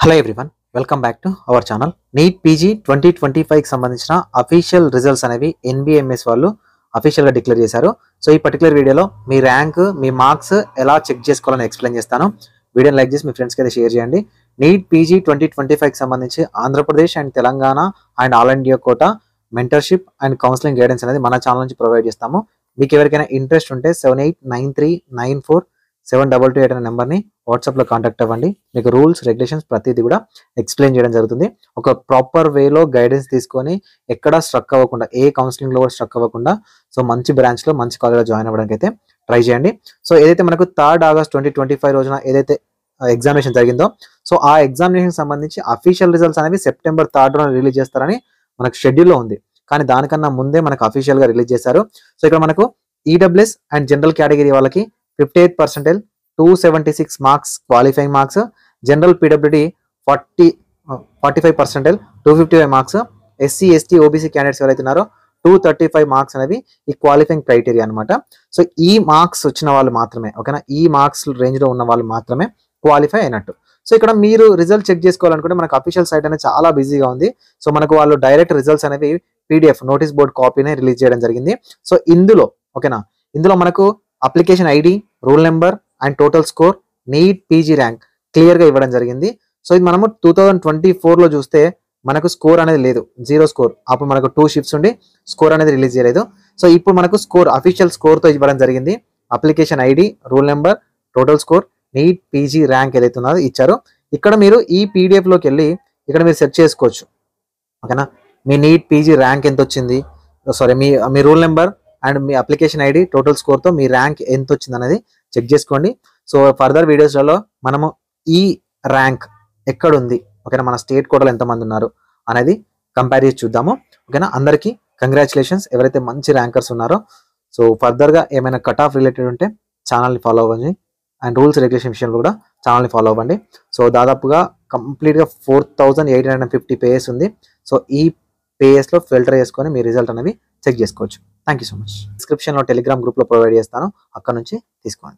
Hello everyone, welcome back to our channel. NEET PG 2025కి సంబంధించిన official results అనేవి ఎన్బిఎంఎస్ వాళ్ళు అఫీషియల్గా డిక్లేర్ చేశారు. సో ఈ పర్టికులర్ వీడియోలో మీ ర్యాంక్, మీ మార్క్స్ ఎలా చెక్ చేసుకోవాలని ఎక్స్ప్లెయిన్ చేస్తాను. వీడియోని లైక్ చేసి మీ ఫ్రెండ్స్కి అయితే షేర్ చేయండి. నీట్ పీజీ 2025కి సంబంధించి Andhra Pradesh and Telangana and all India quota mentorship and counselling guidance అనేది మన ఛానల్ నుంచి ప్రొవైడ్ చేస్తాము. మీకు ఎవరికైనా ఇంట్రెస్ట్ ఉంటే 7893947228 అనే నెంబర్ని వాట్సాప్లో కాంటాక్ట్ అవ్వండి. మీకు రూల్స్, రెగ్యులేషన్స్ ప్రతిదీ కూడా ఎక్స్ప్లెయిన్ చేయడం జరుగుతుంది. ఒక ప్రాపర్ వేలో గైడెన్స్ తీసుకొని ఎక్కడ స్ట్రక్ అవ్వకుండా, ఏ కౌన్సిలింగ్లో కూడా స్ట్రక్ అవ్వకుండా, సో మంచి బ్రాంచ్లో మంచి కాలేజ్లో జాయిన్ అవ్వడానికి అయితే ట్రై చేయండి. సో ఏదైతే మనకు 3 ఆగస్ట్ 2025 రోజున ఏదైతే ఎగ్జామినేషన్ జరిగిందో, సో ఆ ఎగ్జామినేషన్ సంబంధించి అఫీషియల్ రిజల్ట్స్ అనేవి సెప్టెంబర్ 3 రిలీజ్ చేస్తారని మనకు షెడ్యూల్లో ఉంది. కానీ దానికన్నా ముందే మనకు అఫీషియల్గా రిలీజ్ చేశారు. సో ఇక్కడ మనకు ఈడబ్ల్యూఎస్ అండ్ జనరల్ కేటగిరీ వాళ్ళకి 58%, 276 marks qualifying marks, general PWD 45%, 255 marks, SC ST OBC candidates ఎవరైతే ఉన్నారో 235 మార్క్స్ అనేవి ఈ క్వాలిఫైయింగ్ క్రైటీరియా అనమాట. సో ఈ మార్క్స్ వచ్చిన వాళ్ళు మాత్రమే, ఓకేనా, ఈ మార్క్స్ రేంజ్లో ఉన్న వాళ్ళు మాత్రమే క్వాలిఫై అయినట్టు. సో ఇక్కడ మీరు రిజల్ట్ చెక్ చేసుకోవాలనుకుంటే మనకు అఫీషియల్ సైట్ అనేది చాలా బిజీగా ఉంది. సో మనకు వాళ్ళు డైరెక్ట్ రిజల్ట్స్ అనేవి పీడిఎఫ్ నోటీస్ బోర్డ్ కాపీనే రిలీజ్ చేయడం జరిగింది. సో ఇందులో ఓకేనా, ఇందులో మనకు application ID, rule number and total score, NEET PG rank క్లియర్గా ఇవ్వడం జరిగింది. సో ఇది మనము 2024లో చూస్తే మనకు స్కోర్ అనేది లేదు, 0 స్కోర్. అప్పుడు మనకు 2 షిఫ్ట్స్ ఉండి స్కోర్ అనేది రిలీజ్ చేయలేదు. సో ఇప్పుడు మనకు స్కోర్ అఫీషియల్ స్కోర్తో ఇవ్వడం జరిగింది. Application ID, rule number, total score, NEET PG rank ఏదైతే ఉన్నదో ఇచ్చారో. ఇక్కడ మీరు ఈ పీడిఎఫ్లోకి వెళ్ళి ఇక్కడ మీరు సెర్చ్ చేసుకోవచ్చు, ఓకేనా. మీ నీట్ పీజీ ర్యాంక్ ఎంత వచ్చింది, సారీ మీ రూల్ నెంబర్ అండ్ మీ అప్లికేషన్ ఐడి, టోటల్ స్కోర్తో మీ ర్యాంక్ ఎంత వచ్చింది అనేది చెక్ చేసుకోండి. సో ఫర్దర్ వీడియోస్లలో మనము ఈ ర్యాంక్ ఎక్కడుంది, ఓకేనా, మన స్టేట్ కోటాలో ఎంతమంది ఉన్నారు అనేది కంపేర్ చేసి చూద్దాము. ఓకేనా, అందరికీ కంగ్రాచులేషన్స్ ఎవరైతే మంచి ర్యాంకర్స్ ఉన్నారో. సో ఫర్దర్గా ఏమైనా కట్ ఆఫ్ రిలేటెడ్ ఉంటే ఛానల్ని ఫాలో అవ్వండి అండ్ రూల్స్ రెగ్యులేషన్ విషయంలో కూడా ఛానల్ని ఫాలో అవ్వండి. సో దాదాపుగా కంప్లీట్గా 4850 పేయర్స్ ఉంది. సో ఈ పేయర్స్లో ఫిల్టర్ చేసుకొని మీ రిజల్ట్ అనేవి చెక్ చేసుకోవచ్చు. Thank you so much. డిస్క్రిప్షన్లో టెలిగ్రామ్ గ్రూప్లో ప్రొవైడ్ చేస్తాను, అక్కడ నుంచి తీసుకోండి.